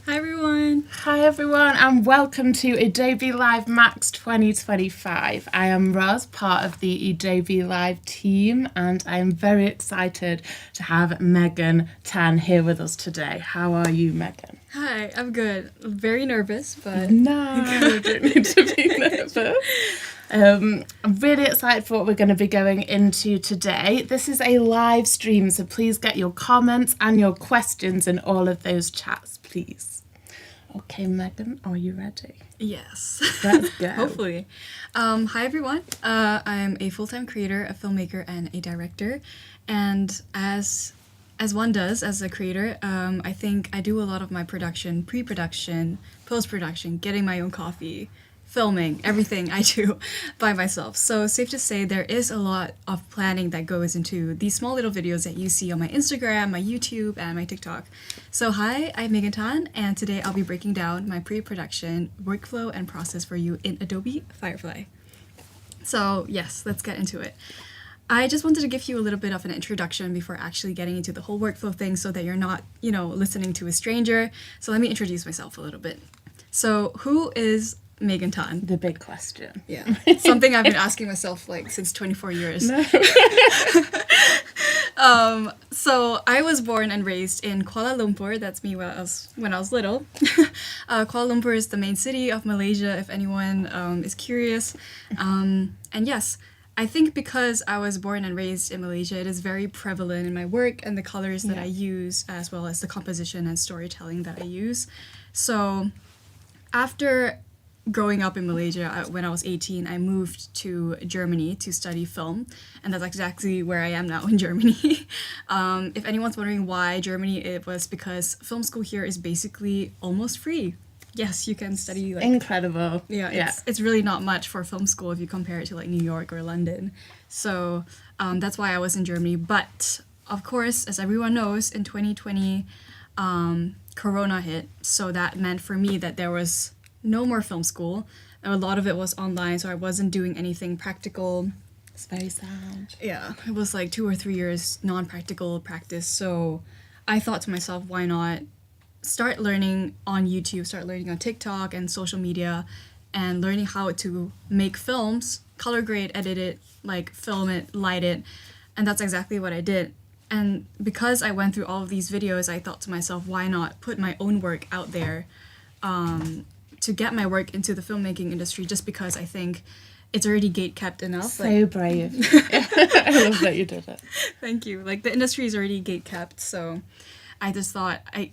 Hi everyone! Hi everyone and welcome to Adobe Live Max 2025. I am Roz, part of the Adobe Live team, and I am very excited to have Megan Tan here with us today. How are you, Megan? Hi, I'm good. Very nervous, but... No, you don't need to be nervous. I'm really excited for what we're going to be going into today. This is a live stream, so please get your comments and your questions in all of those chats, please. Okay, Megan, are you ready? Yes. Let's go. Hopefully. Hi everyone. I'm a full-time creator, a filmmaker, and a director. And as one does as a creator, I think I do a lot of my production, pre-production, post-production, getting my own coffee, filming, everything I do by myself. So safe to say there is a lot of planning that goes into these small little videos that you see on my Instagram, my YouTube, and my TikTok. So hi, I'm Megan Tan, and today I'll be breaking down my pre-production workflow and process for you in Adobe Firefly. So yes, let's get into it. I just wanted to give you a little bit of an introduction before actually getting into the whole workflow thing so that you're not, listening to a stranger. So let me introduce myself a little bit. So who is Megan Tan? The big question. Yeah. Something I've been asking myself since 24 years. No. So I was born and raised in Kuala Lumpur. That's me when I was little. Kuala Lumpur is the main city of Malaysia, if anyone is curious. And yes, I think because I was born and raised in Malaysia, it is very prevalent in my work and the colors that I use, as well as the composition and storytelling that I use. So after growing up in Malaysia, when I was 18, I moved to Germany to study film, and that's exactly where I am now in Germany. If anyone's wondering why Germany, it was because film school here is basically almost free. Yes, you can study Incredible. Yeah, it's really not much for film school if you compare it to New York or London. So that's why I was in Germany. But of course, as everyone knows, in 2020, Corona hit. So that meant for me that there was no more film school. A lot of it was online, so I wasn't doing anything practical. It's very sad. Yeah, it was 2 or 3 years non-practical practice. So I thought to myself, why not start learning on YouTube, start learning on TikTok and social media, and learning how to make films, color grade, edit it, film it, light it. And that's exactly what I did. And because I went through all of these videos, I thought to myself, why not put my own work out there to get my work into the filmmaking industry, just because I think it's already gate-kept enough. So brave. I love that you did it. Thank you. The industry is already gate-kept, so I just thought I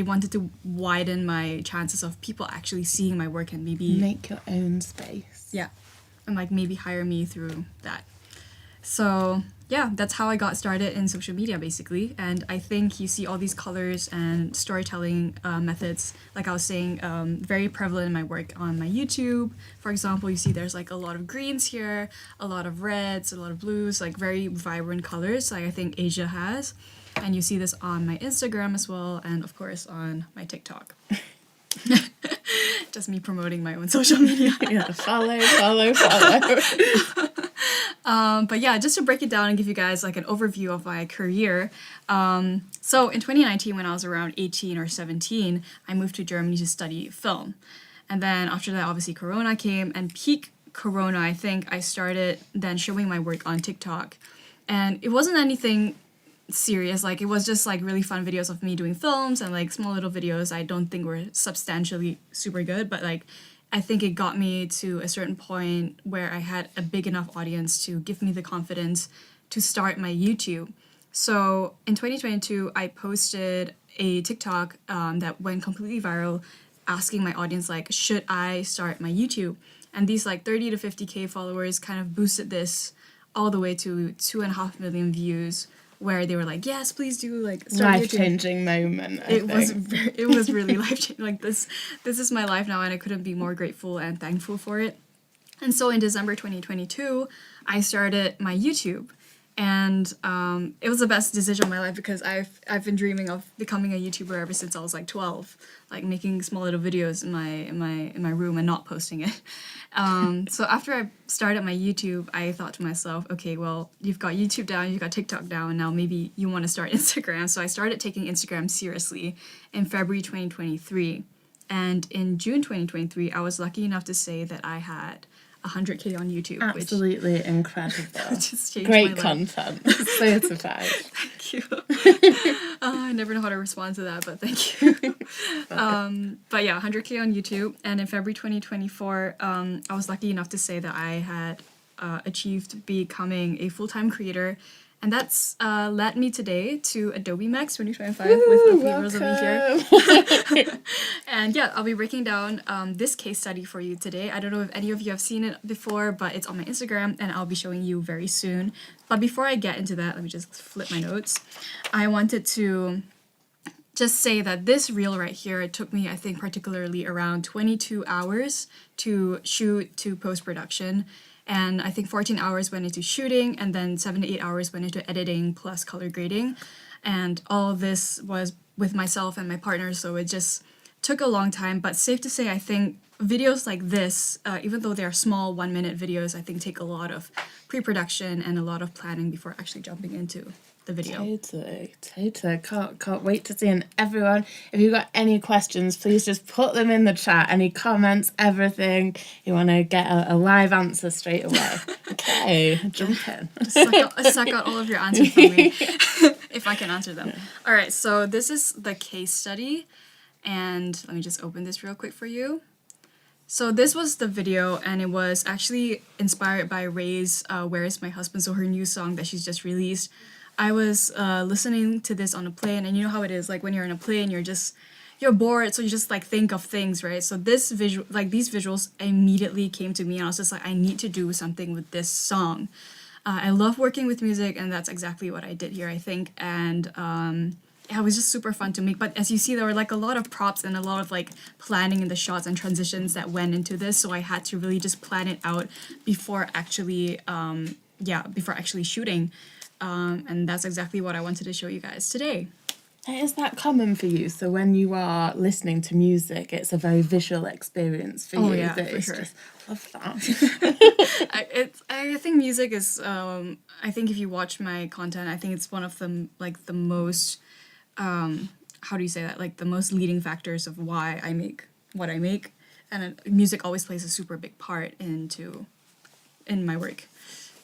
wanted to widen my chances of people actually seeing my work and maybe make your own space. Yeah, and maybe hire me through that. So yeah, that's how I got started in social media, basically. And I think you see all these colors and storytelling methods, like I was saying, very prevalent in my work on my YouTube. For example, you see there's a lot of greens here, a lot of reds, a lot of blues, very vibrant colors, I think Asia has. And you see this on my Instagram as well, and of course on my TikTok. Just me promoting my own social media. Yeah, follow. But yeah, just to break it down and give you guys an overview of my career. So in 2019, when I was around 18 or 17, I moved to Germany to study film. And then after that, obviously Corona came, and peak Corona, I think I started then showing my work on TikTok. And it wasn't anything serious, it was just really fun videos of me doing films and small little videos I don't think were substantially super good, but I think it got me to a certain point where I had a big enough audience to give me the confidence to start my YouTube. So in 2022, I posted a TikTok that went completely viral, asking my audience should I start my YouTube? And these 30 to 50k followers kind of boosted this all the way to 2.5 million views, where they were yes, please do start life-changing moment. It was really life-changing. This is my life now, and I couldn't be more grateful and thankful for it. And so in December 2022, I started my YouTube, And it was the best decision of my life because I've been dreaming of becoming a YouTuber ever since I was like 12, like making small little videos in my room and not posting it. So after I started my YouTube, I thought to myself, okay, well, you've got YouTube down, you've got TikTok down, and now maybe you want to start Instagram. So I started taking Instagram seriously in February 2023. And in June 2023, I was lucky enough to say that I had 100K on YouTube. Absolutely incredible. Just changed Great my life. content. Certified. Thank you. I never know how to respond to that, but thank you. But yeah, 100K on YouTube. And in February 2024, I was lucky enough to say that I had achieved becoming a full-time creator. And that's led me today to Adobe Max 2025 with Rosalie here. And yeah, I'll be breaking down this case study for you today. I don't know if any of you have seen it before, but it's on my Instagram and I'll be showing you very soon. But before I get into that, let me just flip my notes. I wanted to just say that this reel right here, it took me, I think, particularly around 22 hours to shoot to post-production. And I think 14 hours went into shooting, and then 7 to 8 hours went into editing plus color grading. And all of this was with myself and my partner, so it just took a long time. But safe to say, I think videos like this, even though they are small 1-minute videos, I think take a lot of pre-production and a lot of planning before actually jumping into the video. Totally. Can't wait to see. And everyone, if you've got any questions, please just put them in the chat. Any comments, everything. You want to get a live answer straight away. Okay, jump in. Suck out all of your answers for me, if I can answer them. Yeah. All right, so this is the case study. And let me just open this real quick for you. So this was the video, and it was actually inspired by Ray's Where Is My Husband, so her new song that she's just released. I was listening to this on a plane, and you know how it is, like when you're in a plane, you're bored, so you just like think of things, right? So these visuals immediately came to me, and I was just like, I need to do something with this song. I love working with music, and that's exactly what I did here, I think. And it was just super fun to make. But as you see, there were like a lot of props and a lot of like planning in the shots and transitions that went into this. So I had to really just plan it out before actually shooting. And that's exactly what I wanted to show you guys today. Is that common for you? So when you are listening to music, it's a very visual experience for you. Oh yeah, for sure. Love that. I think music is. I think if you watch my content, I think it's one of the most. How do you say that? Like the most leading factors of why I make what I make, and music always plays a super big part in my work.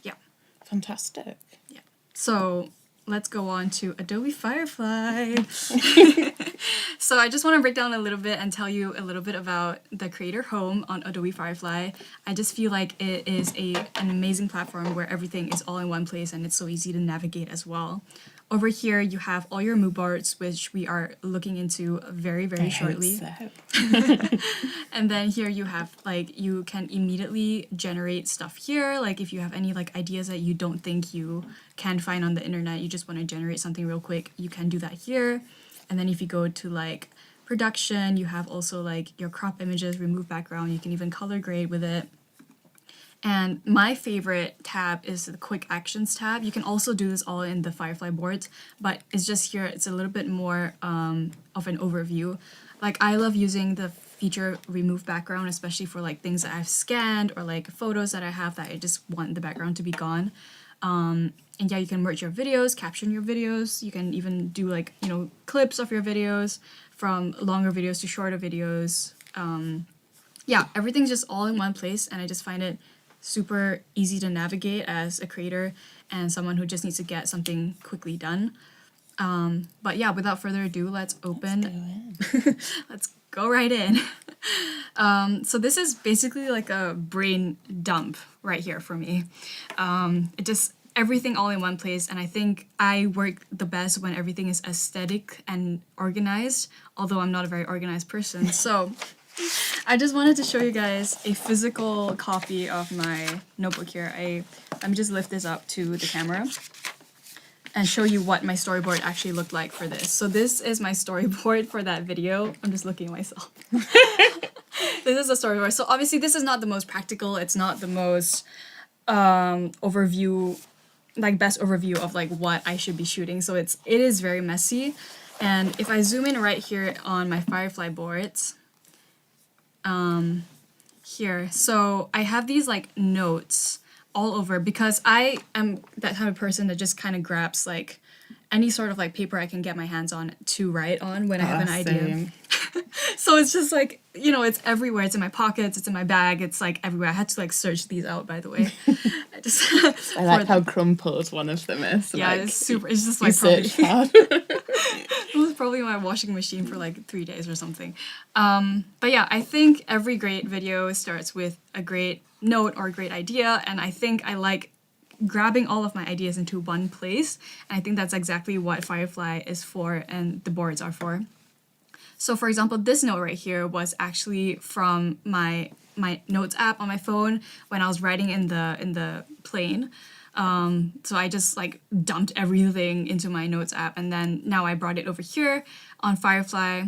Yeah. Fantastic. Yeah. So let's go on to Adobe Firefly. So I just want to break down a little bit and tell you a little bit about the Creator Home on Adobe Firefly. I just feel like it is an amazing platform where everything is all in one place and it's so easy to navigate as well. Over here, you have all your moodboards, which we are looking into very, very shortly. And then here you have, like, you can immediately generate stuff here. Like, if you have any, like, ideas that you don't think you can find on the internet, you just want to generate something real quick, you can do that here. And then if you go to, like, production, you have also, like, your crop images, remove background. You can even color grade with it. And my favorite tab is the Quick Actions tab. You can also do this all in the Firefly boards, but it's just here, it's a little bit more of an overview. Like, I love using the feature remove background, especially for like things that I've scanned or like photos that I have that I just want the background to be gone. And yeah, you can merge your videos, caption your videos. You can even do like, you know, clips of your videos, from longer videos to shorter videos. Yeah, everything's just all in one place, and I just find it super easy to navigate as a creator and someone who just needs to get something quickly done. But yeah, without further ado, let's open. Let's go right in. So this is basically like a brain dump right here for me. It just, everything all in one place, and I think I work the best when everything is aesthetic and organized, although I'm not a very organized person. So I just wanted to show you guys a physical copy of my notebook here. Let me just lift this up to the camera and show you what my storyboard actually looked like for this. So this is my storyboard for that video. I'm just looking at myself. This is a storyboard. So obviously this is not the most practical. It's not the most overview like best overview of like what I should be shooting. So it is very messy. And if I zoom in right here on my Firefly boards, here, so I have these like notes all over because I am that type of person that just kind of grabs like any sort of like paper I can get my hands on to write on when I have an idea. Same. So it's just like, you know, it's everywhere. It's in my pockets, it's in my bag, it's like everywhere. I had to like search these out, by the way. I like how crumpled one of them is. Yeah, like, it's super. It's just you like probably, search hard. it was probably my washing machine for like 3 days or something. But yeah, I think every great video starts with a great note or a great idea, and I think I like grabbing all of my ideas into one place, and I think that's exactly what Firefly is for and the boards are for. So for example, this note right here was actually from my notes app on my phone when I was writing in the plane. So I just like dumped everything into my notes app, and then now I brought it over here on Firefly.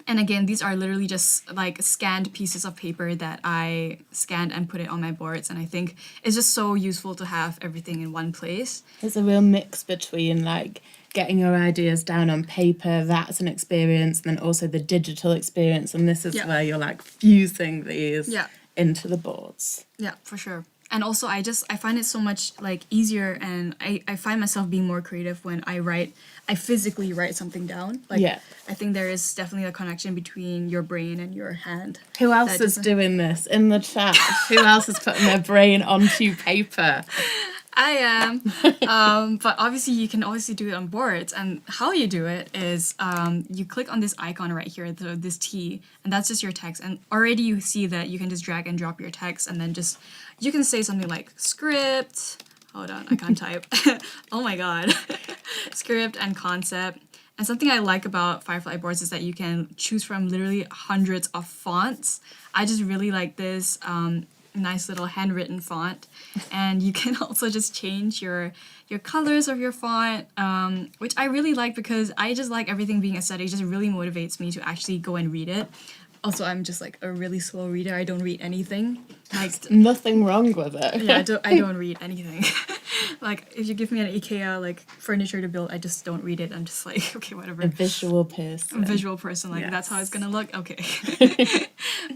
And again, these are literally just like scanned pieces of paper that I scanned and put it on my boards. And I think it's just so useful to have everything in one place. There's a real mix between like getting your ideas down on paper, that's an experience, and then also the digital experience. And this is where you're like fusing these into the boards. Yeah, for sure. And also I find it so much like easier, and I find myself being more creative when I physically write something down. Like I think there is definitely a connection between your brain and your hand. Who else is doing this in the chat? Who else is putting their brain onto paper? I am. But obviously you can obviously do it on boards, and how you do it is you click on this icon right here, this T, and that's just your text, and already you see that you can just drag and drop your text, and then just you can say something like script, hold on, I can't type. Oh my god. Script and concept. And something I like about Firefly boards is that you can choose from literally hundreds of fonts. I just really like this nice little handwritten font, and you can also just change your colors of your font, which I really like because I just like everything being aesthetic. It just really motivates me to actually go and read it. Also, I'm just like a really slow reader. I don't read anything. Like nothing wrong with it. Yeah, I don't read anything. Like if you give me an IKEA like furniture to build, I just don't read it. I'm just like, okay, whatever. A visual person. Like that's how it's gonna look. Okay.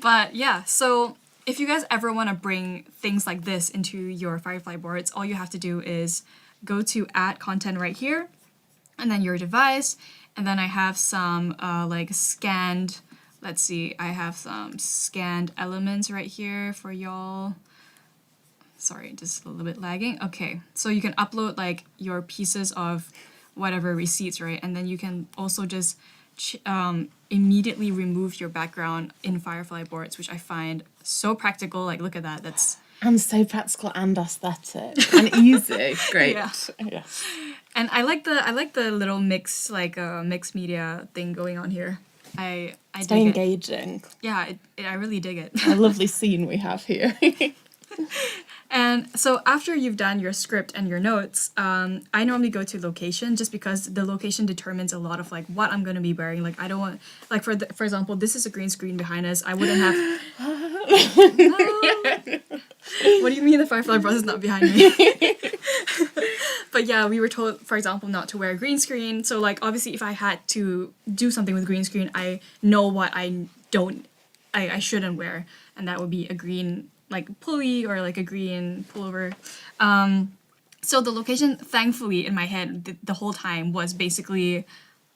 But yeah, so if you guys ever want to bring things like this into your Firefly boards, all you have to do is go to add content right here, and then your device, and then I have some like scanned. Let's see, I have some scanned elements right here for y'all. Sorry, just a little bit lagging. Okay, so you can upload like your pieces of whatever receipts, right? And then you can also just immediately remove your background in Firefly boards, which I find so practical. Like, look at that. That's and so practical and aesthetic and easy. Great. Yeah. And I like the little mixed media thing going on here. I it's dig very it. engaging. Yeah, I really dig it. A lovely scene we have here. And so after you've done your script and your notes, I normally go to location just because the location determines a lot of like what I'm going to be wearing. Like I don't want, like for example, this is a green screen behind us. I wouldn't have. What do you mean the Firefly bus is not behind me? But yeah, we were told, for example, not to wear a green screen. So like obviously if I had to do something with green screen, I know what I shouldn't wear, and that would be a green like pulley or like a green pullover. So the location, thankfully, in my head the whole time was basically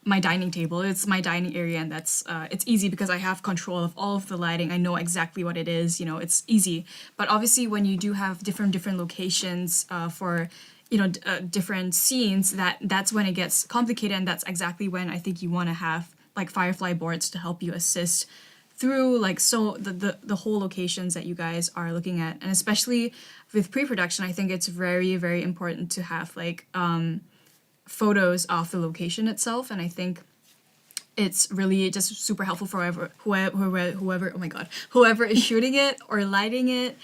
my dining table. It's my dining area, and that's it's easy because I have control of all of the lighting. I know exactly what it is. You know, it's easy. But obviously, when you do have different locations for different scenes, that's when it gets complicated, and that's exactly when I think you want to have like Firefly boards to help you assist through like so the whole locations that you guys are looking at. And especially with pre-production, I think it's very, very important to have like photos of the location itself, and I think it's really just super helpful for whoever is shooting it or lighting it,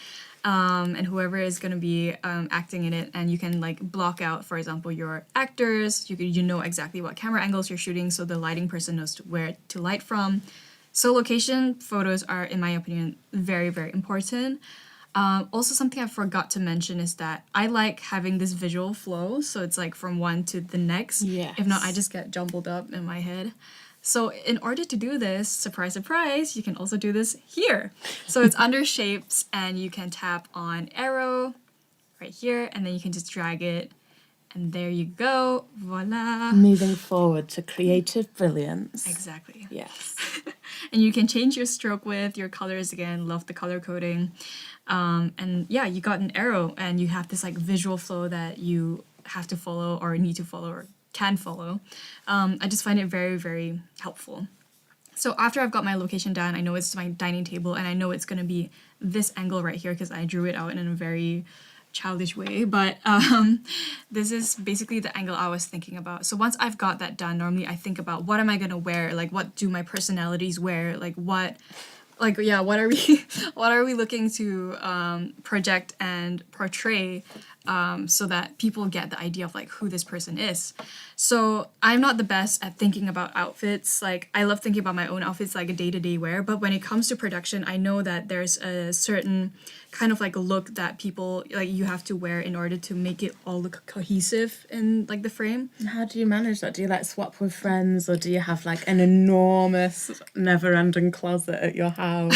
and whoever is going to be acting in it. And you can like block out, for example, your actors. You know exactly what camera angles you're shooting, so the lighting person knows where to light from. So location photos are, in my opinion, very, very important. Also, something I forgot to mention is that I like having this visual flow, so it's like from one to the next. Yes. If not, I just get jumbled up in my head. So in order to do this, surprise, surprise, you can also do this here. So it's under shapes, and you can tap on arrow right here, and then you can just drag it, and there you go, voila. Moving forward to creative brilliance. Exactly. Yes. And you can change your stroke width, your colors again, love the color coding. And yeah, you got an arrow, and you have this like visual flow that you have to follow or need to follow or can follow. I just find it very, very helpful. So after I've got my location done, I know it's my dining table, and I know it's going to be this angle right here because I drew it out in a very childish way, but this is basically the angle I was thinking about. So once I've got that done, normally I think about what am I going to wear, like what do my personalities wear, what are we what are we looking to project and portray, so that people get the idea of like who this person is. So I'm not the best at thinking about outfits. Like I love thinking about my own outfits like a day-to-day wear, but when it comes to production, I know that there's a certain kind of like a look that people like you have to wear in order to make it all look cohesive in like the frame. And how do you manage that? Do you like swap with friends, or do you have like an enormous never-ending closet at your house?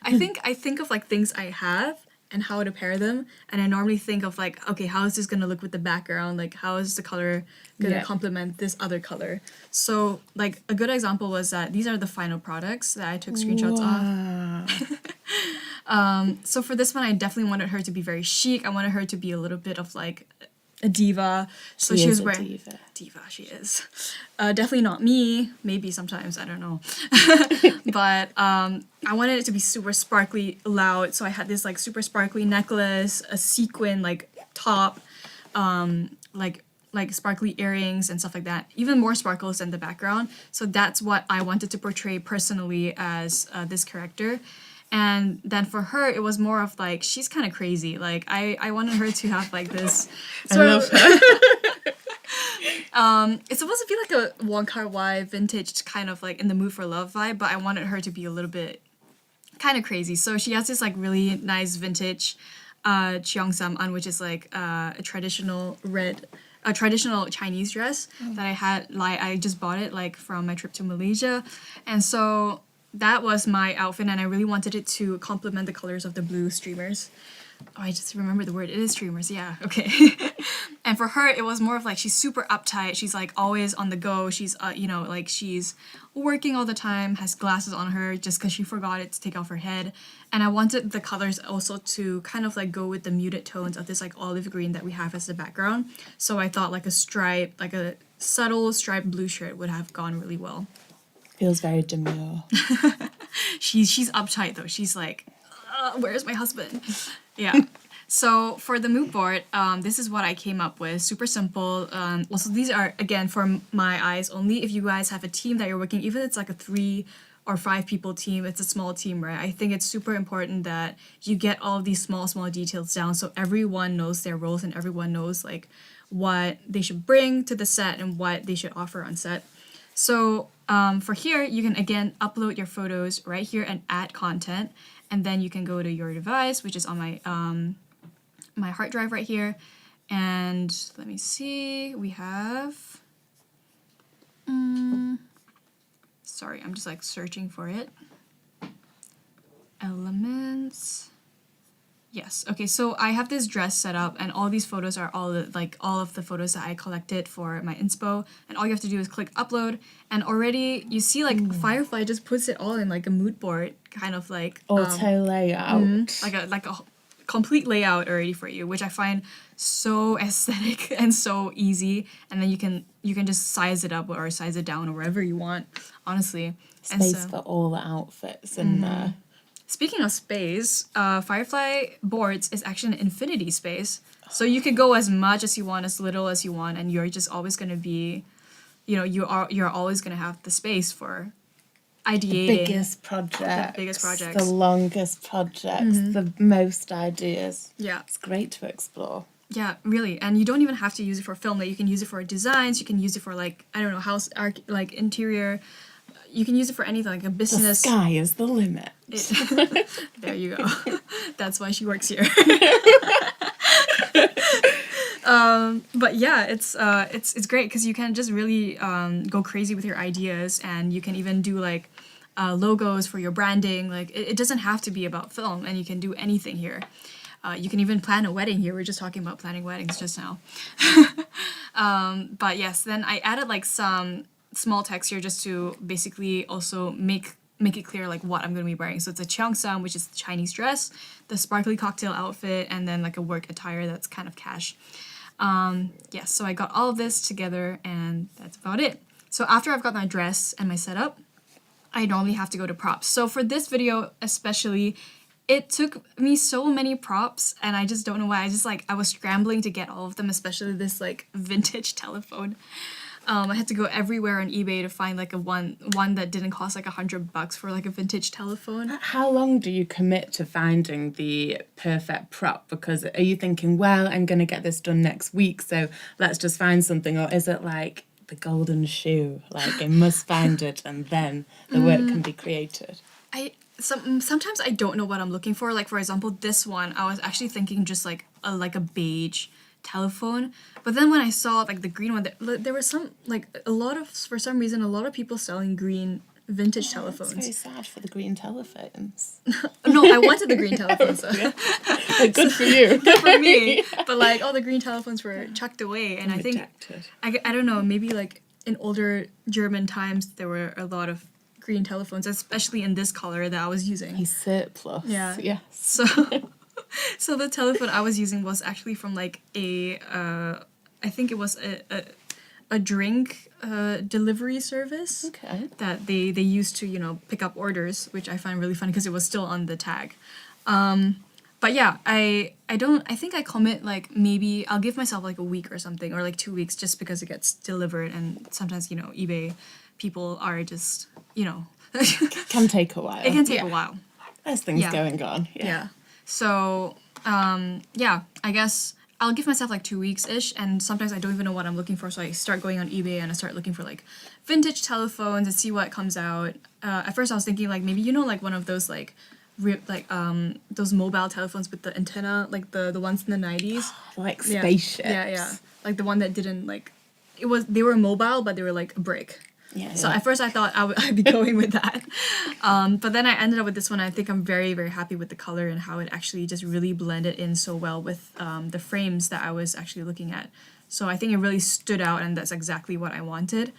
I think of like things I have and how to pair them, and I normally think of like, okay, how is this gonna look with the background, like how is the color gonna complement this other color. So like a good example was that these are the final products that I took screenshots of. So for this one, I definitely wanted her to be very chic. I wanted her to be a little bit of like a diva. So she was wearing diva. She is definitely not me. Maybe sometimes, I don't know. But I wanted it to be super sparkly, loud. So I had this like super sparkly necklace, a sequin like top, like sparkly earrings and stuff like that. Even more sparkles than the background. So that's what I wanted to portray personally as this character. And then for her, it was more of like, she's kind of crazy. Like I wanted her to have like this sort of it's supposed to be like a Wong Kar-wai vintage kind of like in the mood for love vibe, but I wanted her to be a little bit kind of crazy. So she has this like really nice vintage cheongsam on, which is like a traditional Chinese dress that I had, like I just bought it like from my trip to Malaysia. And so that was my outfit, and I really wanted it to complement the colors of the blue streamers. Oh, I just remember the word. It is streamers, yeah, okay. And for her, it was more of like, she's super uptight. She's like always on the go. She's, like she's working all the time, has glasses on her just because she forgot it to take off her head. And I wanted the colors also to kind of like go with the muted tones of this like olive green that we have as the background. So I thought like a stripe, like a subtle striped blue shirt would have gone really well. Feels very demure. She's uptight though. She's like, where's my husband? Yeah. So for the mood board, this is what I came up with. Super simple. Also, these are, again, for my eyes only. If you guys have a team that you're working, even if it's like a 3 or 5 people team, it's a small team, right? I think it's super important that you get all of these small details down so everyone knows their roles and everyone knows like what they should bring to the set and what they should offer on set. So for here, you can again upload your photos right here and add content, and then you can go to your device, which is on my my hard drive right here. And let me see, we have, sorry, I'm just like searching for it. Elements. Yes. Okay. So I have this dress set up, and all these photos are all of the photos that I collected for my inspo. And all you have to do is click upload, and already you see like Firefly just puts it all in like a mood board kind of like auto layout, like a complete layout already for you, which I find so aesthetic and so easy. And then you can just size it up or size it down or wherever you want. Honestly, space for all the outfits in there. Speaking of space, Firefly boards is actually an infinity space. So you could go as much as you want, as little as you want, and you're just always going to be, you're always going to have the space for ideating. The biggest projects. The longest projects. The most ideas. Yeah. It's great to explore. Yeah, really. And you don't even have to use it for film. Like, you can use it for designs. You can use it for, like, I don't know, house, like, interior. you can use it for anything, like a The business. sky is the limit. There you go. That's why she works here. But yeah, it's great because you can just really go crazy with your ideas, and you can even do like logos for your branding. Like it doesn't have to be about film, and you can do anything here. You can even plan a wedding here. We are just talking about planning weddings just now. But yes, then I added like some small text here just to basically also make it clear like what I'm going to be wearing. So it's a cheongsam, which is the Chinese dress, the sparkly cocktail outfit, and then like a work attire that's kind of cash. Yes, so I got all of this together, and that's about it. So after I've got my dress and my setup, I normally have to go to props. So for this video especially, it took me so many props, and I just don't know why. I was scrambling to get all of them, especially this like vintage telephone. I had to go everywhere on eBay to find like one that didn't cost like $100 for like a vintage telephone. How long do you commit to finding the perfect prop? Because are you thinking, well, I'm going to get this done next week, so let's just find something? Or is it like the golden shoe, like I must find it and then the work can be created? Sometimes I don't know what I'm looking for. Like for example, this one, I was actually thinking just like a beige telephone, but then when I saw like the green one, there was for some reason a lot of people selling green vintage telephones. It's very sad for the green telephones. No, I wanted the green telephones. So. Good for you. Good for me. But like all the green telephones were chucked away, and Rejected. I think I don't know, maybe like in older German times there were a lot of green telephones, especially in this color that I was using. A surplus. Yeah. Yes. So the telephone I was using was actually from like I think it was a drink delivery service. Okay. That they used to pick up orders, which I find really funny because it was still on the tag. But yeah, I think I commit like maybe I'll give myself like a week or something, or like 2 weeks, just because it gets delivered, and sometimes eBay people are just Can take a while. it can take a while. There's things going on. Yeah. So, I guess I'll give myself like 2 weeks-ish, and sometimes I don't even know what I'm looking for, so I start going on eBay and I start looking for like vintage telephones and see what comes out. At first I was thinking like maybe like one of those like those mobile telephones with the antenna, like the ones in the 90s. Like spaceships. Yeah. Like the one that didn't like, they were mobile, but they were like a brick. Yeah. So at first I thought I'd be going with that. But then I ended up with this one. I think I'm very, very happy with the color and how it actually just really blended in so well with the frames that I was actually looking at. So I think it really stood out, and that's exactly what I wanted.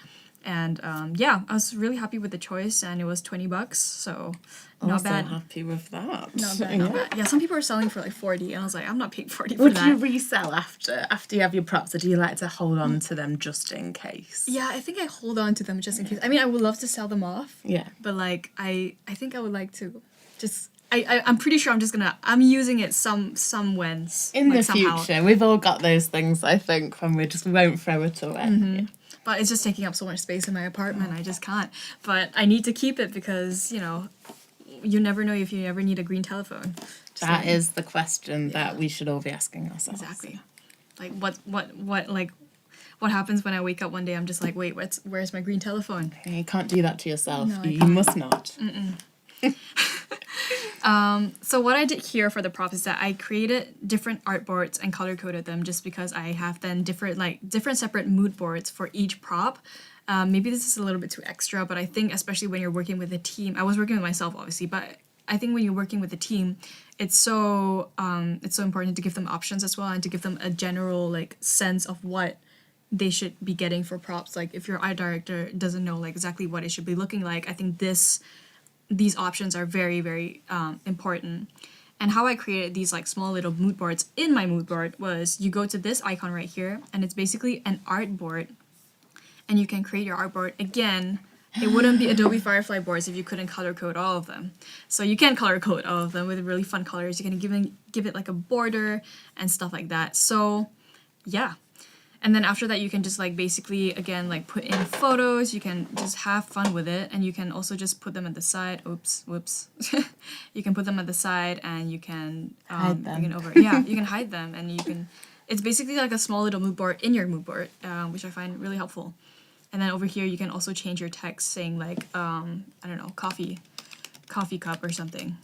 And I was really happy with the choice, and it was $20, so not bad. Happy with that. Not bad. Yeah, some people are selling for like 40, and I was like, I'm not paying 40 for Would that. you resell after you have your props, or do you like to hold on to them just in case? Yeah, I think I hold on to them just in case. I mean, I would love to sell them off. Yeah. But like, I think I would like to just. I'm pretty sure I'm using it some whens In like, the somehow. future, we've all got those things, I think, when we just won't throw it away. Mm-hmm. Yeah. But it's just taking up so much space in my apartment. I just can't. But I need to keep it because you never know if you ever need a green telephone. That is the question that we should all be asking ourselves. Exactly. Like what happens when I wake up one day? I'm just like, wait, where's my green telephone? You can't do that to yourself. No, I you can't. must not. So what I did here for the props is that I created different artboards and color coded them, just because I have then different separate mood boards for each prop. Maybe this is a little bit too extra, but I think especially when you're working with a team, I was working with myself obviously, but I think when you're working with a team, it's so important to give them options as well, and to give them a general like sense of what they should be getting for props. Like if your art director doesn't know like exactly what it should be looking like, I think these options are very, very important. And how I created these like small little mood boards in my mood board was you go to this icon right here, and it's basically an artboard, and you can create your artboard. Again, it wouldn't be Adobe Firefly boards if you couldn't color code all of them. So you can color code all of them with really fun colors. You can give it like a border and stuff like that. So yeah. And then after that, you can just like basically, again, like put in photos. You can just have fun with it. And you can also just put them at the side. Oops, whoops. You can put them at the side, and you can hide them. bring it over. Yeah, you can hide them, and you can. It's basically like a small little mood board in your mood board, which I find really helpful. And then over here, you can also change your text saying like, I don't know, coffee cup or something.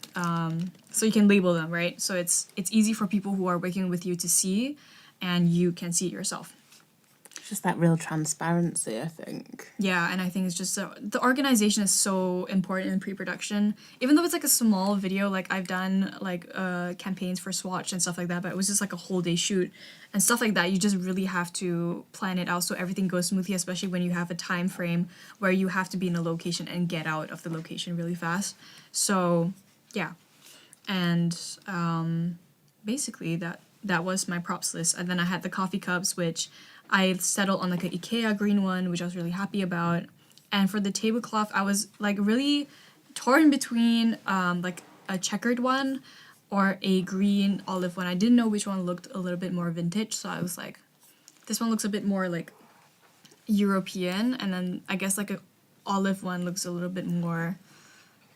So you can label them, right? So it's easy for people who are working with you to see, and you can see it yourself. Just that real transparency, I think. Yeah, and I think it's just the organization is so important in pre-production. Even though it's like a small video, like I've done like campaigns for Swatch and stuff like that, but it was just like a whole day shoot and stuff like that. You just really have to plan it out so everything goes smoothly, especially when you have a time frame where you have to be in a location and get out of the location really fast. So yeah, and basically that was my props list. And then I had the coffee cups, which I settled on like an IKEA green one, which I was really happy about. And for the tablecloth, I was like really torn between like a checkered one or a green olive one. I didn't know which one looked a little bit more vintage, so I was like, this one looks a bit more like European, and then I guess like an olive one looks a little bit more,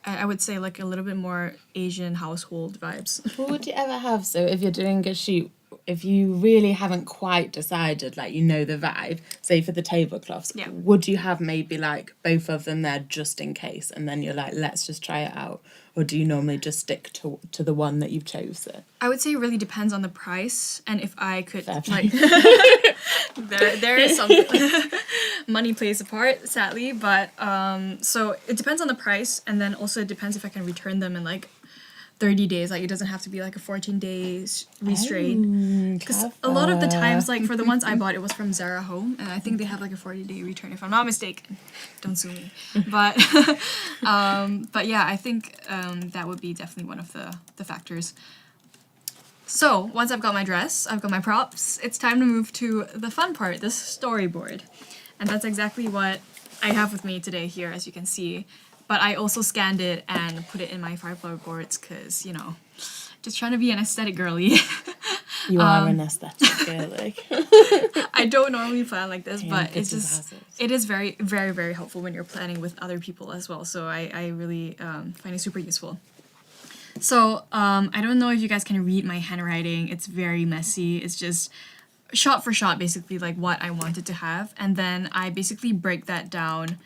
I would say like a little bit more Asian household vibes. What would you ever have? So if you're doing a shoot, if you really haven't quite decided, like, you know, the vibe, say for the tablecloths, Yeah. would you have maybe like both of them there just in case, and then you're like, let's just try it out? Or do you normally just stick to the one that you've chosen? I would say it really depends on the price, and if I could Fair like there is some money plays a part, sadly, but so it depends on the price, and then also it depends if I can return them in like 30 days. Like it doesn't have to be like a 14 days restraint, because a lot of the times, like for the ones I bought, it was from Zara Home, and I think they have like a 40-day return if I'm not mistaken. Don't sue me. But but yeah, I think that would be definitely one of the factors. So once I've got my dress, I've got my props, it's time to move to the fun part, the storyboard. And that's exactly what I have with me today here, as you can see. But I also scanned it and put it in my Firefly boards because, you know, just trying to be an aesthetic girly. You are an aesthetic girly. I don't normally plan like this, but it's just, hazards. it is very, very, very helpful when you're planning with other people as well. So I really find it super useful. So I don't know if you guys can read my handwriting. It's very messy. It's just shot for shot, basically, like what I wanted to have. And then I basically break that down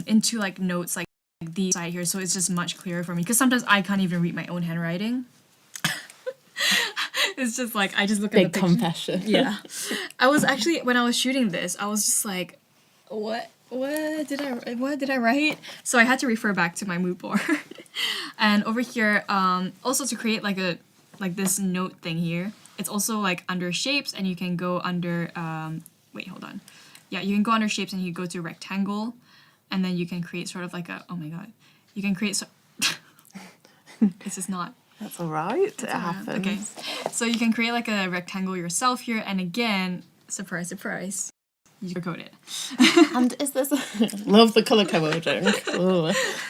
into like notes like the side here, so it's just much clearer for me, because sometimes I can't even read my own handwriting. It's just like I just look at the picture. Confession. Yeah. I was actually, when I was shooting this, I was just like, what did I write? So I had to refer back to my mood board. And over here, also to create like this note thing here, it's also like under shapes, and you can go under wait, hold on. Yeah, you can go under shapes and you go to rectangle, and then you can create sort of like a, oh my god. You can create this is not. That's all right. It happens. Okay. So you can create like a rectangle yourself here, and again, surprise, surprise, you code it. And is this love the colour coding?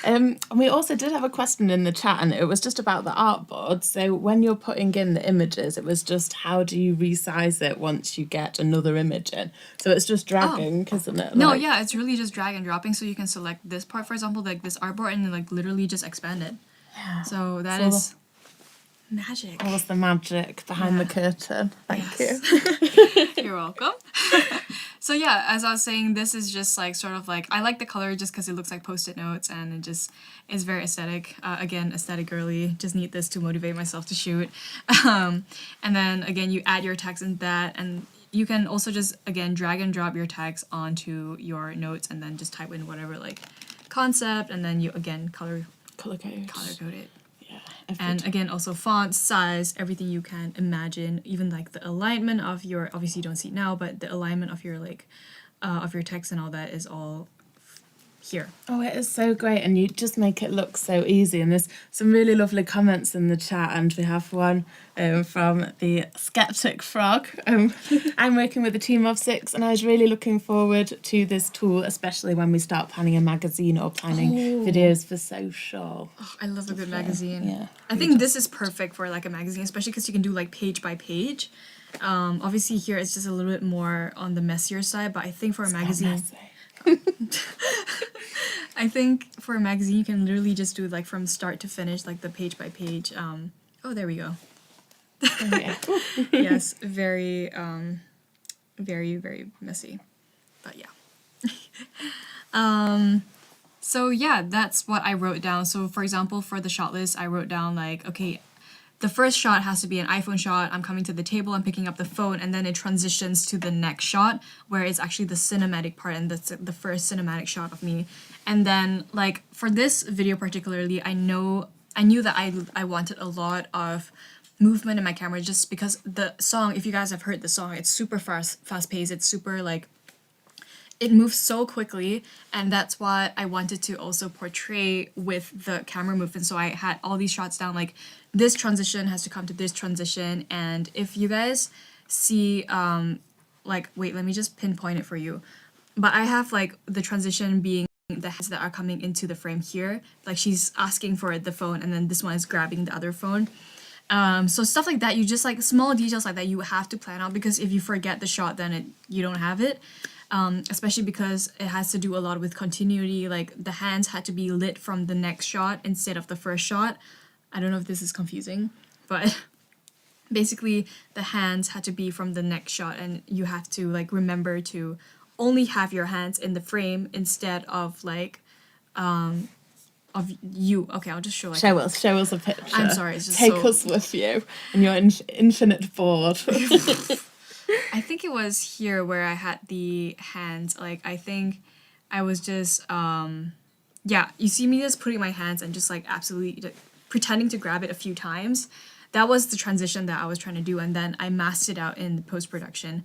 And we also did have a question in the chat, and it was just about the artboard. So when you're putting in the images, it was just how do you resize it once you get another image in? So it's just dragging, isn't it? No, yeah, it's really just drag and dropping. So you can select this part, for example, like this artboard, and then like literally just expand it. Yeah. So that is magic. What was the magic behind the curtain? Thank you. You're welcome. So yeah, as I was saying, this is just like sort of like, I like the color just because it looks like post-it notes, and it just is very aesthetic. Again, aesthetic girly, just need this to motivate myself to shoot. And then again, you add your text in that, and you can also just, again, drag and drop your text onto your notes, and then just type in whatever like concept, and then you again color code it. And again, also font, size, everything you can imagine, even like the alignment of your, obviously you don't see it now, but the alignment of your like, of your text and all that is all here. Oh, it is so great, and you just make it look so easy. And there's some really lovely comments in the chat, and we have one from the Skeptic Frog. I'm working with a team of 6, and I was really looking forward to this tool, especially when we start planning a magazine or planning videos for social. Oh, I love a good magazine. Yeah, I think this is perfect for like a magazine, especially because you can do like page by page. Obviously here it's just a little bit more on the messier side, but I think for a magazine, I think for a magazine you can literally just do like from start to finish, like the page by page. Oh, there we go. Yes, very, very, very messy, but yeah. So yeah, that's what I wrote down. So for example, for the shot list, I wrote down like, okay, the first shot has to be an iPhone shot. I'm coming to the table, I'm picking up the phone, and then it transitions to the next shot where it's actually the cinematic part and that's the first cinematic shot of me. And then like for this video particularly, I knew that I wanted a lot of movement in my camera just because the song, if you guys have heard the song, it's super fast paced. It's super like it moves so quickly, and that's what I wanted to also portray with the camera movement. So I had all these shots down, like this transition has to come to this transition, and if you guys see like wait, let me just pinpoint it for you. But I have like the transition being the hands that are coming into the frame here, like she's asking for the phone and then this one is grabbing the other phone. So stuff like that, you just like small details like that you have to plan out, because if you forget the shot then you don't have it. Especially because it has to do a lot with continuity, like the hands had to be lit from the next shot instead of the first shot. I don't know if this is confusing, but basically the hands had to be from the next shot, and you have to like remember to only have your hands in the frame instead of like of you. Okay, I'll just show like Show us a picture. I'm sorry, it's just Take so... us with you and your infinite board. I think it was here where I had the hands. Like I think I was just yeah, you see me just putting my hands and just like absolutely like, pretending to grab it a few times. That was the transition that I was trying to do, and then I masked it out in post-production.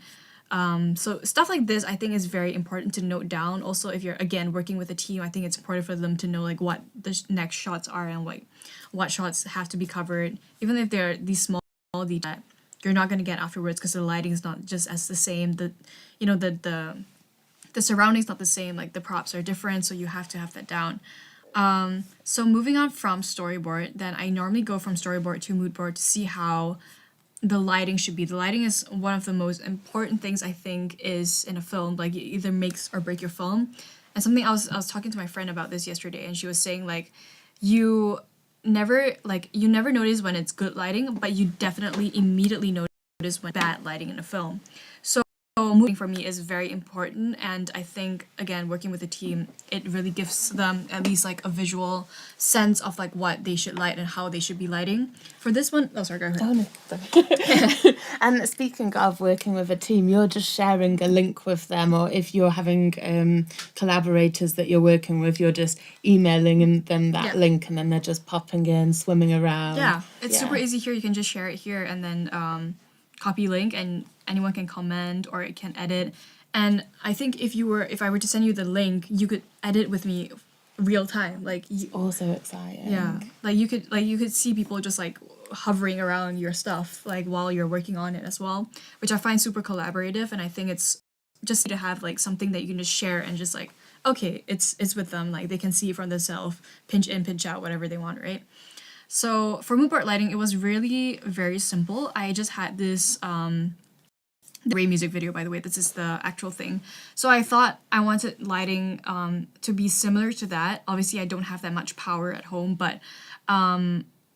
So stuff like this I think is very important to note down. Also, if you're again working with a team, I think it's important for them to know like what the next shots are and like what shots have to be covered, even if they're these small details you're not going to get afterwards, because the lighting is not just as the same, the you know the surroundings not the same, like the props are different, so you have to have that down. So moving on from storyboard, then I normally go from storyboard to mood board to see how the lighting should be. The lighting is one of the most important things I think is in a film, like it either makes or break your film. And something I was talking to my friend about this yesterday, and she was saying like you never notice when it's good lighting, but you definitely immediately notice when bad lighting in a film. So moving for me is very important, and I think again working with a team, it really gives them at least like a visual sense of like what they should light and how they should be lighting. For this one, oh sorry, go ahead. Oh, no. And speaking of working with a team, you're just sharing a link with them, or if you're having collaborators that you're working with, you're just emailing them that link, and then they're just popping in, swimming around. Yeah, it's super easy here. You can just share it here and then copy link, and anyone can comment or it can edit. And I think if I were to send you the link, you could edit with me real time. Like also exciting. Yeah, like you could see people just like hovering around your stuff like while you're working on it as well, which I find super collaborative. And I think it's just to have like something that you can just share and just like, okay, it's with them, like they can see it from themselves, pinch in, pinch out, whatever they want, right? So for moodboard lighting, it was really very simple. I just had this the Ray music video, by the way, this is the actual thing. So I thought I wanted lighting to be similar to that. Obviously I don't have that much power at home, but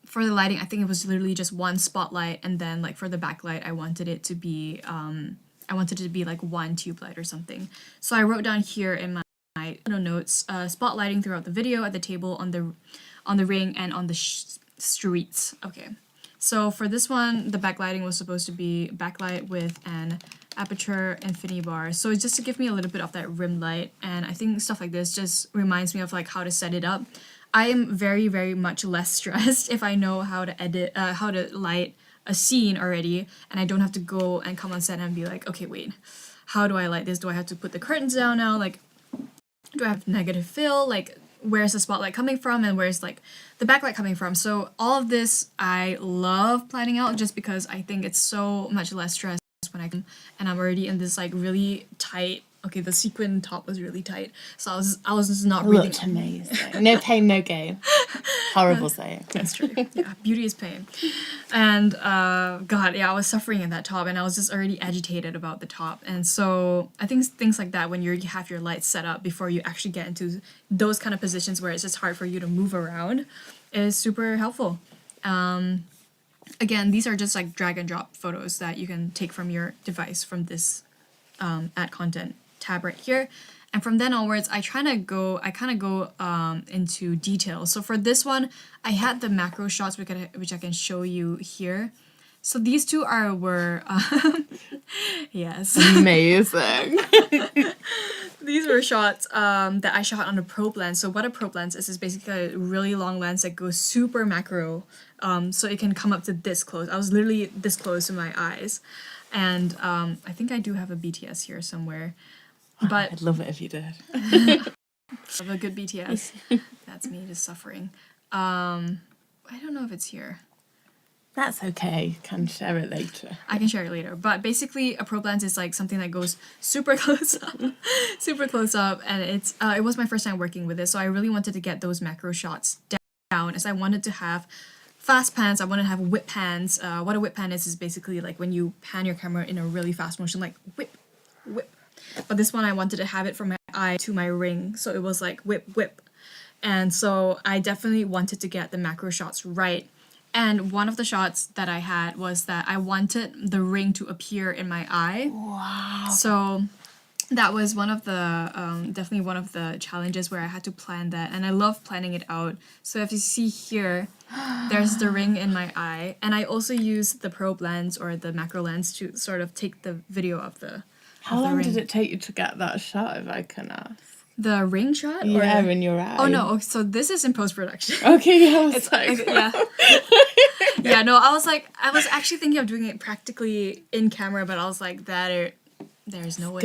for the lighting, I think it was literally just one spotlight, and then like for the backlight, I wanted it to be like one tube light or something. So I wrote down here in my notes, spotlighting throughout the video, at the table, on the ring, and on the streets. Okay. So for this one, the backlighting was supposed to be backlight with an aperture infinity bar. So it's just to give me a little bit of that rim light, and I think stuff like this just reminds me of like how to set it up. I am very, very much less stressed if I know how to edit, how to light a scene already, and I don't have to go and come on set and be like, okay, wait, how do I light this? Do I have to put the curtains down now? Like, do I have negative fill? Like, where's the spotlight coming from, and where's like the backlight coming from? So all of this I love planning out, just because I think it's so much less stress when I come and I'm already in this like really tight, okay, the sequin top was really tight, so I was just not breathing. Looked amazing. No pain, no gain. Horrible saying. That's true. Yeah, beauty is pain. And God, yeah, I was suffering in that top, and I was just already agitated about the top. And so I think things like that, when you have your lights set up before you actually get into those kind of positions where it's just hard for you to move around, is super helpful. Again, these are just like drag and drop photos that you can take from your device from this add content tab right here. And from then onwards, I kind of go into detail. So for this one, I had the macro shots, which I can show you here. So these two were yes. Amazing. These were shots that I shot on a probe lens. So what a probe lens is basically a really long lens that goes super macro. So it can come up to this close. I was literally this close to my eyes. And I think I do have a BTS here somewhere. But I'd love it if you did. of a good BTS. That's me just suffering. I don't know if it's here. That's okay. Can share it later. I can share it later. But basically, a probe lens is like something that goes super close up, and it was my first time working with it, so I really wanted to get those macro shots down, as I wanted to have fast pans. I wanted to have whip pans. What a whip pan is basically like when you pan your camera in a really fast motion, like whip, whip. But this one, I wanted to have it from my eye to my ring, so it was like whip, whip. And so I definitely wanted to get the macro shots right. And one of the shots that I had was that I wanted the ring to appear in my eye. Wow. So that was one of the, definitely one of the challenges where I had to plan that. And I love planning it out. So if you see here, there's the ring in my eye. And I also use the probe lens or the macro lens to sort of take the video of the How long did it take you to get that shot, if I can ask? The ring shot? Yeah, in your eye. Oh no, so this is in post-production. Okay, I was like... Yeah. Yeah, no, I was actually thinking of doing it practically in camera, but I was like, there's no way.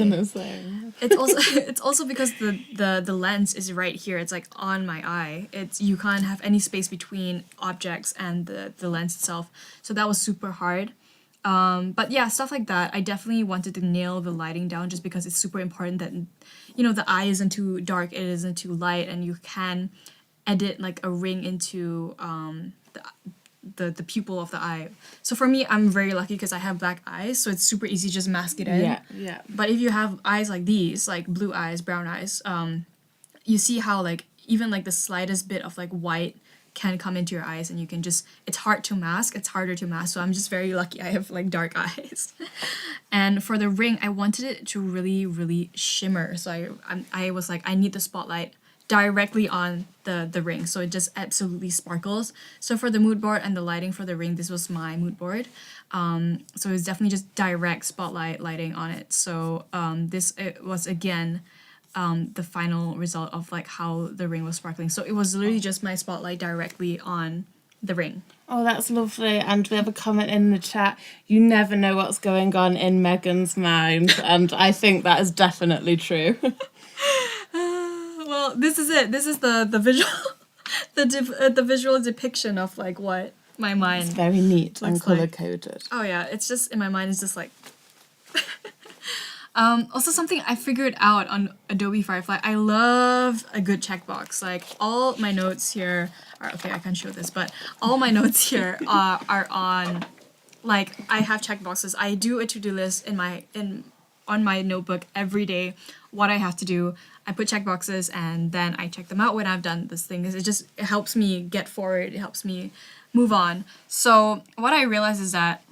It's also because the lens is right here. It's like on my eye. You can't have any space between objects and the lens itself. So that was super hard. But yeah, stuff like that. I definitely wanted to nail the lighting down just because it's super important that, the eye isn't too dark, it isn't too light, and you can edit like a ring into the pupil of the eye. So for me, I'm very lucky because I have black eyes, so it's super easy to just mask it in. Yeah. But if you have eyes like these, like blue eyes, brown eyes, you see how like even like the slightest bit of like white can come into your eyes, and you can just, it's harder to mask. So I'm just very lucky I have like dark eyes. And for the ring, I wanted it to really, really shimmer. So I was like, I need the spotlight directly on the ring, so it just absolutely sparkles. So for the mood board and the lighting for the ring, this was my mood board. So it was definitely just direct spotlight lighting on it. So it was again the final result of like how the ring was sparkling. So it was literally just my spotlight directly on the ring. Oh, that's lovely. And we have a comment in the chat. You never know what's going on in Megan's mind, and I think that is definitely true. Well, this is it. This is the visual, the visual depiction of like what my mind. It's very neat and looks like. color coded. Oh yeah, it's just in my mind. It's just like. Also something I figured out on Adobe Firefly, I love a good checkbox. Like all my notes here are, okay, I can't show this, but all my notes here are on, like I have checkboxes. I do a to-do list on my notebook every day, what I have to do. I put checkboxes and then I check them out when I've done this thing, because it helps me get forward, it helps me move on. So what I realized is that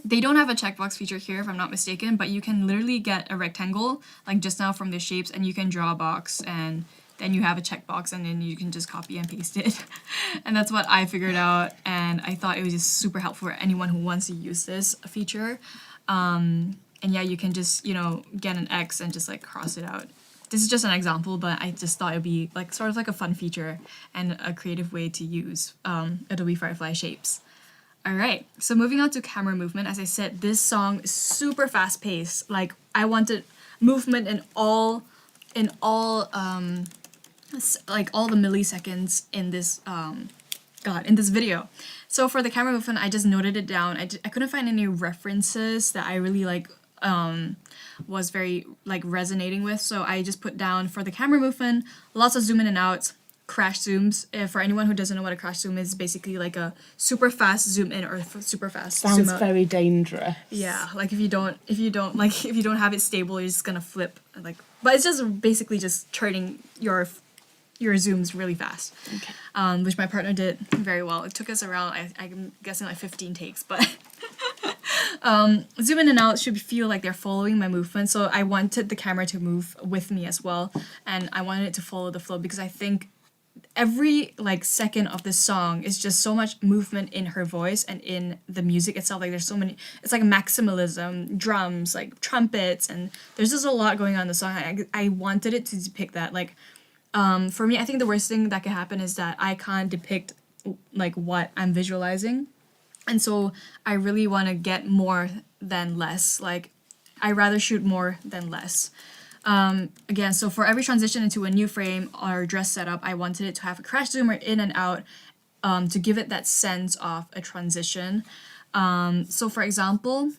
they don't have a checkbox feature here, if I'm not mistaken, but you can literally get a rectangle, like just now from the shapes, and you can draw a box, and then you have a checkbox, and then you can just copy and paste it. And that's what I figured out, and I thought it was just super helpful for anyone who wants to use this feature. And yeah, you can just, get an X and just like cross it out. This is just an example, but I just thought it'd be like sort of like a fun feature and a creative way to use Adobe Firefly shapes. All right, so moving on to camera movement. As I said, this song is super fast paced. Like I wanted movement in all like all the milliseconds in this in this video. So for the camera movement, I just noted it down. I couldn't find any references that I really like was very like resonating with. So I just put down for the camera movement, lots of zoom in and out. Crash zooms. For anyone who doesn't know what a crash zoom is, basically like a super fast zoom in or super fast zoom out. Sounds very dangerous. Yeah, like if you don't have it stable, you're just gonna flip. Like, but it's just basically just turning your zooms really fast. Okay. Which my partner did very well. It took us around, I'm guessing like 15 takes, but zoom in and out should feel like they're following my movement. So I wanted the camera to move with me as well, and I wanted it to follow the flow because I think every like second of this song is just so much movement in her voice and in the music itself. Like there's so many, it's like maximalism, drums, like trumpets, and there's just a lot going on in the song. I wanted it to depict that. Like for me, I think the worst thing that can happen is that I can't depict like what I'm visualizing. And so I really want to get more than less. Like I rather shoot more than less. Again, so for every transition into a new frame or dress setup, I wanted it to have a crash zoomer in and out to give it that sense of a transition. So for example,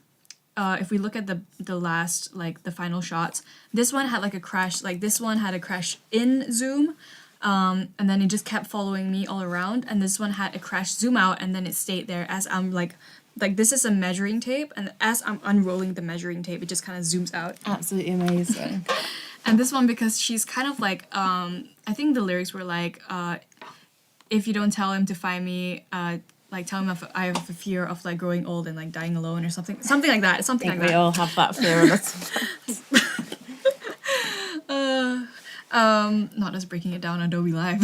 if we look at the last, like the final shots, this one had like a crash, like this one had a crash in zoom, and then it just kept following me all around, and this one had a crash zoom out, and then it stayed there as I'm like this is a measuring tape, and as I'm unrolling the measuring tape, it just kind of zooms out. Absolutely amazing. And this one, because she's kind of like, I think the lyrics were like, if you don't tell him to find me, like tell him if I have a fear of like growing old and like dying alone or something like that. Something like that. We all have that fear of us. Not us breaking it down on Adobe Live.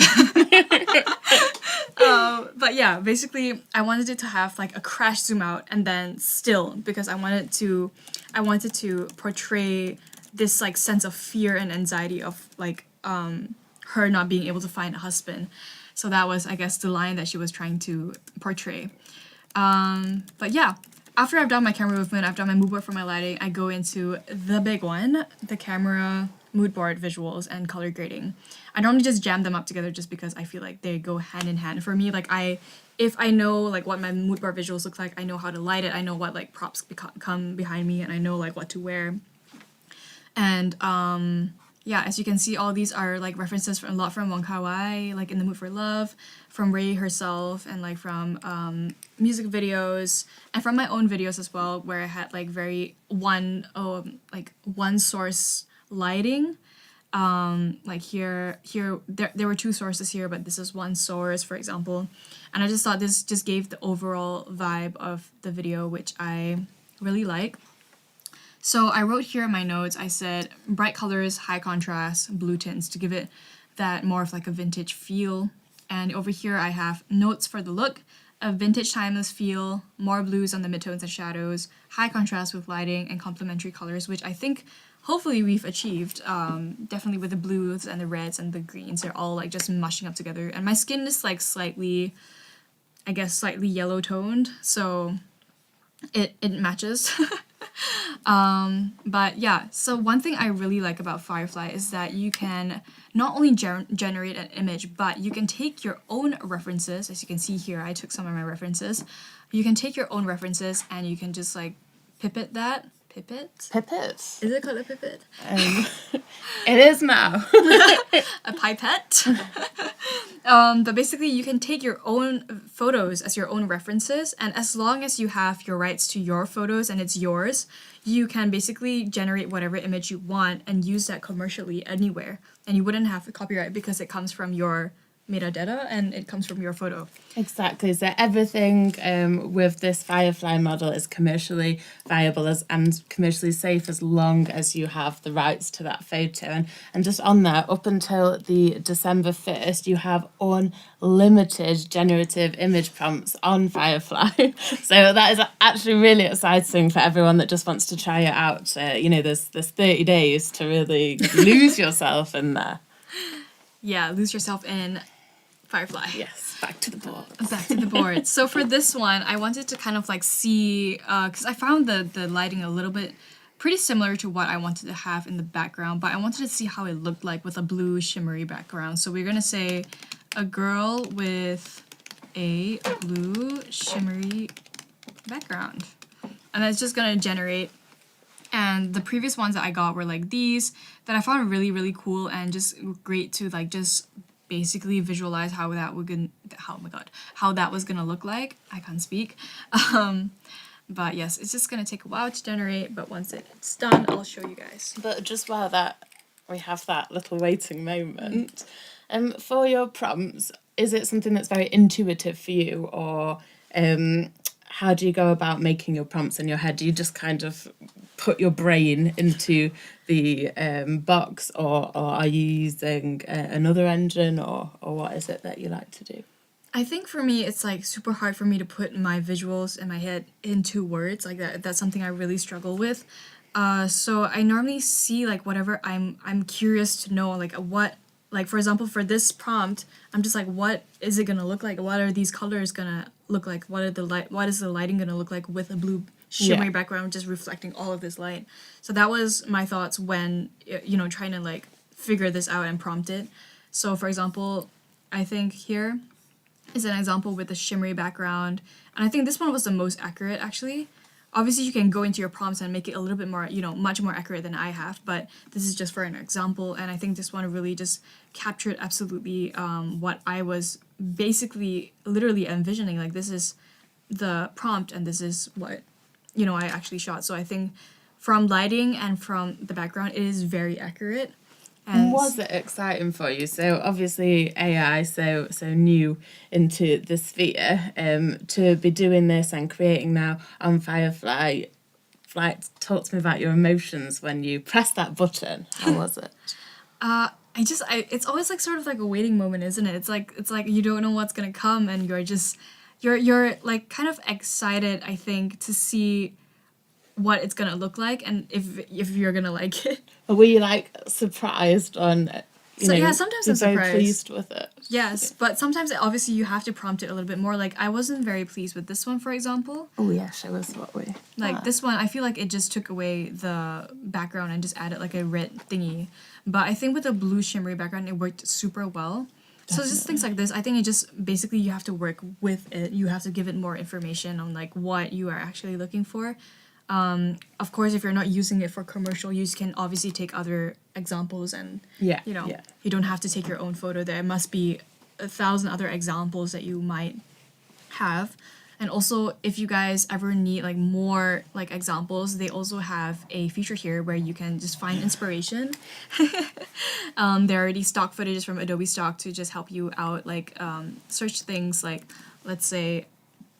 But yeah, basically I wanted it to have like a crash zoom out and then still, because I wanted to portray this like sense of fear and anxiety of like her not being able to find a husband. So that was, I guess, the line that she was trying to portray. But yeah, after I've done my camera movement, I've done my mood board for my lighting, I go into the big one, the camera, mood board, visuals, and color grading. I normally just jam them up together just because I feel like they go hand in hand. For me, like if I know like what my mood board visuals look like, I know how to light it, I know what like props come behind me, and I know like what to wear. And yeah, as you can see, all these are like references from a lot from Wong Kar-wai, like In the Mood for Love, from Ray herself, and like from music videos, and from my own videos as well, where I had like very one source lighting. Like here there were two sources here, but this is one source, for example. And I just thought this just gave the overall vibe of the video, which I really like. So I wrote here in my notes, I said bright colors, high contrast, blue tints to give it that more of like a vintage feel. And over here I have notes for the look, a vintage timeless feel, more blues on the midtones and shadows, high contrast with lighting, and complementary colors, which I think hopefully we've achieved. Definitely with the blues and the reds and the greens, they're all like just mushing up together. And my skin is like slightly yellow toned, so it matches. But yeah, so one thing I really like about Firefly is that you can not only generate an image, but you can take your own references. As you can see here, I took some of my references. You can take your own references and you can just like pipette that. Pipette? Pipette. Is it called a pipette? It is now. A pipette. But basically you can take your own photos as your own references, and as long as you have your rights to your photos and it's yours, you can basically generate whatever image you want and use that commercially anywhere, and you wouldn't have copyright because it comes from your metadata and it comes from your photo. Exactly. So everything with this Firefly model is commercially viable and commercially safe as long as you have the rights to that photo. And just on there, up until the December 1st, you have unlimited generative image prompts on Firefly. So that is actually really exciting for everyone that just wants to try it out. There's 30 days to really lose yourself in there. Yeah, lose yourself in Firefly. Yes, back to the board. Back to the board. So for this one, I wanted to kind of like see, because I found the lighting a little bit pretty similar to what I wanted to have in the background, but I wanted to see how it looked like with a blue shimmery background. So we're gonna say a girl with a blue shimmery background. And that's just gonna generate. And the previous ones that I got were like these that I found really, really cool and just great to like just basically visualize how that was gonna look like. I can't speak. But yes, it's just gonna take a while to generate, but once it's done, I'll show you guys. But just while we have that little waiting moment, for your prompts, is it something that's very intuitive for you, or how do you go about making your prompts in your head? Do you just kind of put your brain into the box, or are you using another engine, or what is it that you like to do? I think for me, it's like super hard for me to put my visuals in my head into words. Like that's something I really struggle with. So I normally see like whatever I'm curious to know, like what, like for example, for this prompt, I'm just like, what is it gonna look like? What are these colors gonna look like? What is the lighting gonna look like with a blue shimmery background just reflecting all of this light? So that was my thoughts when trying to like figure this out and prompt it. So for example, I think here is an example with a shimmery background, and I think this one was the most accurate actually. Obviously you can go into your prompts and make it a little bit more, much more accurate than I have, but this is just for an example, and I think this one really just captured absolutely what I was basically literally envisioning. Like this is the prompt and this is what I actually shot. So I think from lighting and from the background it is very accurate. And was it exciting for you? So obviously AI, so new into the sphere, to be doing this and creating now on Firefly. Talk to me about your emotions when you pressed that button. How was it? It's always like sort of like a waiting moment, isn't it? It's like you don't know what's gonna come, and you're like kind of excited, I think, to see what it's gonna look like and if you're gonna like it. Or were you like surprised on? Yeah, sometimes I'm very surprised. pleased with it. Yes, but sometimes obviously you have to prompt it a little bit more. Like I wasn't very pleased with this one, for example. Oh yeah, show us what we like this one. I feel like it just took away the background and just added like a red thingy. But I think with the blue shimmery background, it worked super well. So just things like this, I think it just basically you have to work with it. You have to give it more information on like what you are actually looking for. Of course, if you're not using it for commercial use, you can obviously take other examples and, you don't have to take your own photo. There must be 1,000 other examples that you might have. And also, if you guys ever need like more like examples, they also have a feature here where you can just find inspiration. There are already stock footages from Adobe Stock to just help you out, like search things like, let's say,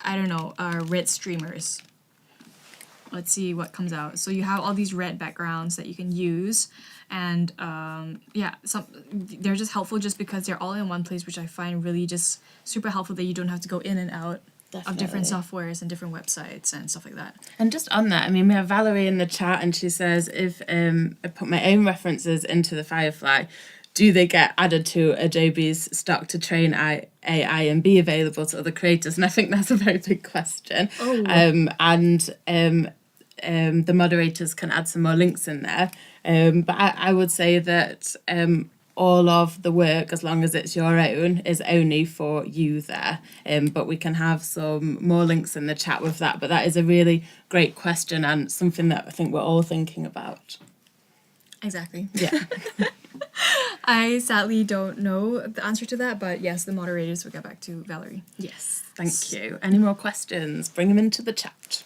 I don't know, red streamers. Let's see what comes out. So you have all these red backgrounds that you can use, and they're just helpful just because they're all in one place, which I find really just super helpful that you don't have to go in and out of different softwares and different websites and stuff like that. And just on that, I mean, we have Valerie in the chat, and she says, if I put my own references into the Firefly, do they get added to Adobe's stock to train AI and be available to other creators? And I think that's a very big question. The moderators can add some more links in there. But I would say that all of the work, as long as it's your own, is only for you there. But we can have some more links in the chat with that. But that is a really great question and something that I think we're all thinking about. Exactly. Yeah. I sadly don't know the answer to that, but yes, the moderators will get back to Valerie. Yes, thank you. Any more questions? Bring them into the chat.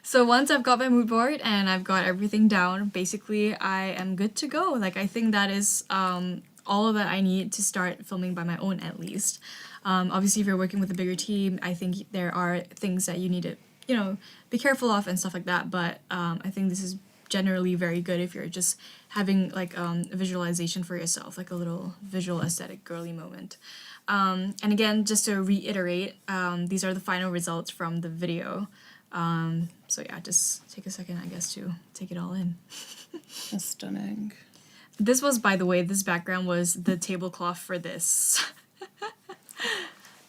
So once I've got my mood board and I've got everything down, basically I am good to go. Like I think that is all that I need to start filming by my own, at least. Obviously, if you're working with a bigger team, I think there are things that you need to, be careful of and stuff like that. But I think this is generally very good if you're just having like a visualization for yourself, like a little visual aesthetic girly moment. And again, just to reiterate, these are the final results from the video. So yeah, just take a second, I guess, to take it all in. That's stunning. This was, by the way, this background was the tablecloth for this.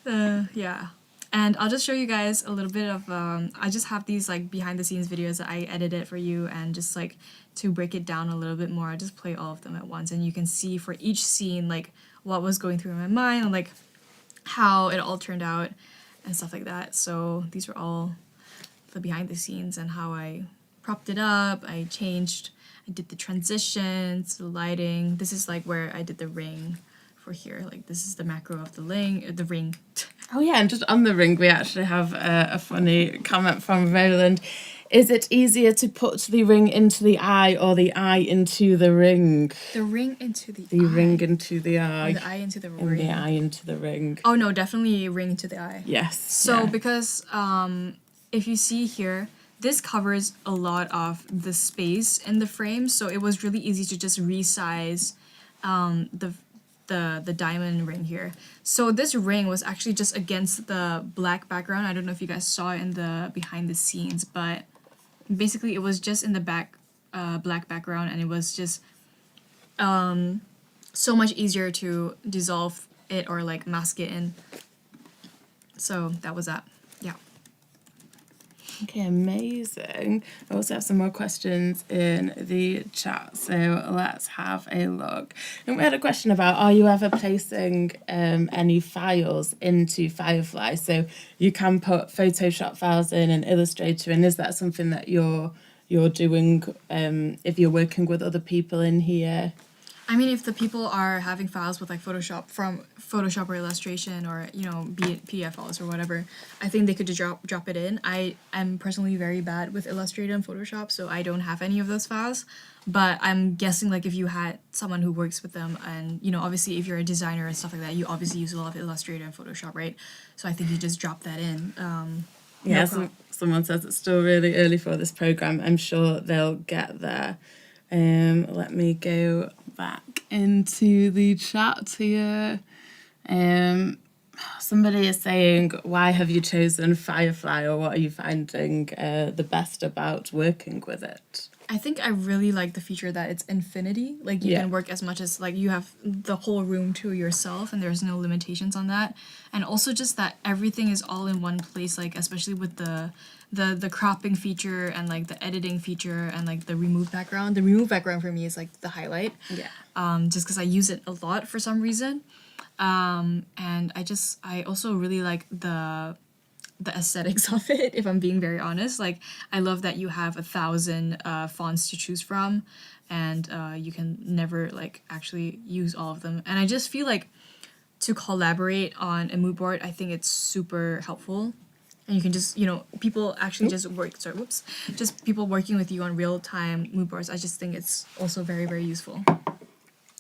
Yeah. And I'll just show you guys a little bit of, I just have these like behind the scenes videos that I edited for you, and just like to break it down a little bit more, I just play all of them at once, and you can see for each scene like what was going through my mind and like how it all turned out and stuff like that. So these were all the behind the scenes and how I propped it up. I did the transitions, the lighting. This is like where I did the ring for here. Like this is the macro of the ring. Oh yeah, and just on the ring, we actually have a funny comment from Roland. Is it easier to put the ring into the eye or the eye into the ring? The ring into the The eye. ring into the eye. Or the eye into the And ring. the eye into the ring. Oh no, definitely ring into the eye. Yes. So yeah. because if you see here, this covers a lot of the space in the frame, so it was really easy to just resize the diamond ring here. So this ring was actually just against the black background. I don't know if you guys saw it in the behind the scenes, but basically it was just in the black background, and it was just so much easier to dissolve it or like mask it in. So that was that. Yeah. Okay, amazing. I also have some more questions in the chat, so let's have a look. And we had a question about, are you ever placing any files into Firefly? So you can put Photoshop files in and Illustrator, and is that something that you're doing if you're working with other people in here? I mean, if the people are having files with like Photoshop from Photoshop or illustration or, you know, be it PDF files or whatever, I think they could just drop it in. I am personally very bad with Illustrator and Photoshop, so I don't have any of those files. But I'm guessing like if you had someone who works with them and, you know, obviously if you're a designer and stuff like that, you obviously use a lot of Illustrator and Photoshop, right? So I think you just drop that in. Yeah, someone says it's still really early for this program. I'm sure they'll get there. Let me go back into the chat here. Somebody is saying, why have you chosen Firefly, or what are you finding the best about working with it? I think I really like the feature that it's infinity. Like you can work as much as like you have the whole room to yourself and there's no limitations on that. And also just that everything is all in one place, like especially with the cropping feature and like the editing feature and like the remove background. The remove background for me is like the highlight. Yeah. Just because I use it a lot for some reason. And I also really like the aesthetics of it, if I'm being very honest. Like, I love that you have 1,000 fonts to choose from, and you can never, like, actually use all of them. And I just feel like to collaborate on a mood board, I think it's super helpful. And you can just, you know, people actually just just people working with you on real-time mood boards. I just think it's also very, very useful.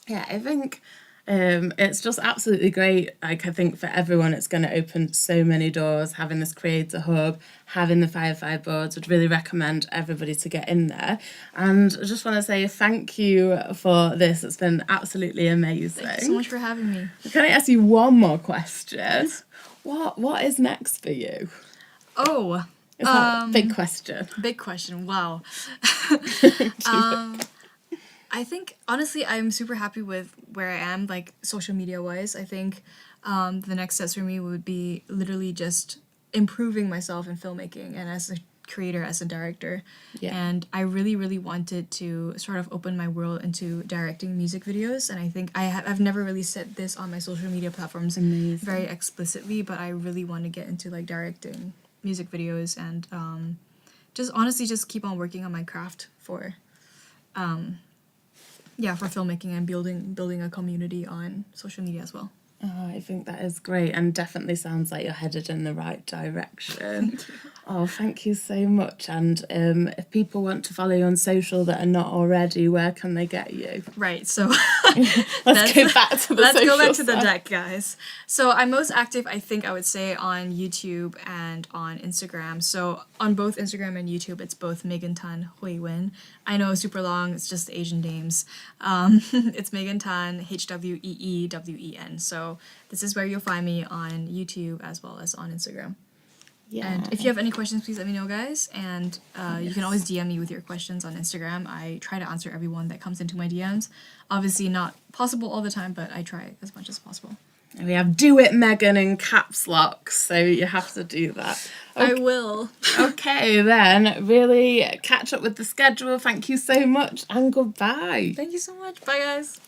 Yeah, I think it's just absolutely great. Like, I think for everyone, it's going to open so many doors, having this creator hub, having the Firefly boards. Would really recommend everybody to get in there. And I just want to say thank you for this. It's been absolutely amazing. Thank you so much for having me. Can I ask you one more question? What is next for you? Oh, It's a big question. Big question. Wow. I think, honestly, I'm super happy with where I am, like, social media-wise. I think the next steps for me would be literally just improving myself in filmmaking and as a creator, as a director. Yeah. And I really, really wanted to sort of open my world into directing music videos. And I think I've never really said this on my social media platforms very explicitly, but I really want to get into, like, directing music videos and just honestly just keep on working on my craft for filmmaking and building a community on social media as well. Oh, I think that is great and definitely sounds like you're headed in the right direction. Oh, thank you so much. And if people want to follow you on social that are not already, where can they get you? Right, so Let's go back to the deck, guys. So I'm most active, I think I would say, on YouTube and on Instagram. So on both Instagram and YouTube, it's both Megan Tan Hui Wen. I know it's super long, it's just the Asian names. It's Megan Tan, HWEEWEN. So this is where you'll find me on YouTube as well as on Instagram. Yeah. And if you have any questions, please let me know, guys. And you can always DM me with your questions on Instagram. I try to answer everyone that comes into my DMs. Obviously not possible all the time, but I try as much as possible. And we have "Do It, Megan" in caps lock, so you have to do that. Okay. I will. Okay, then. Really catch up with the schedule. Thank you so much, and goodbye. Thank you so much. Bye, guys.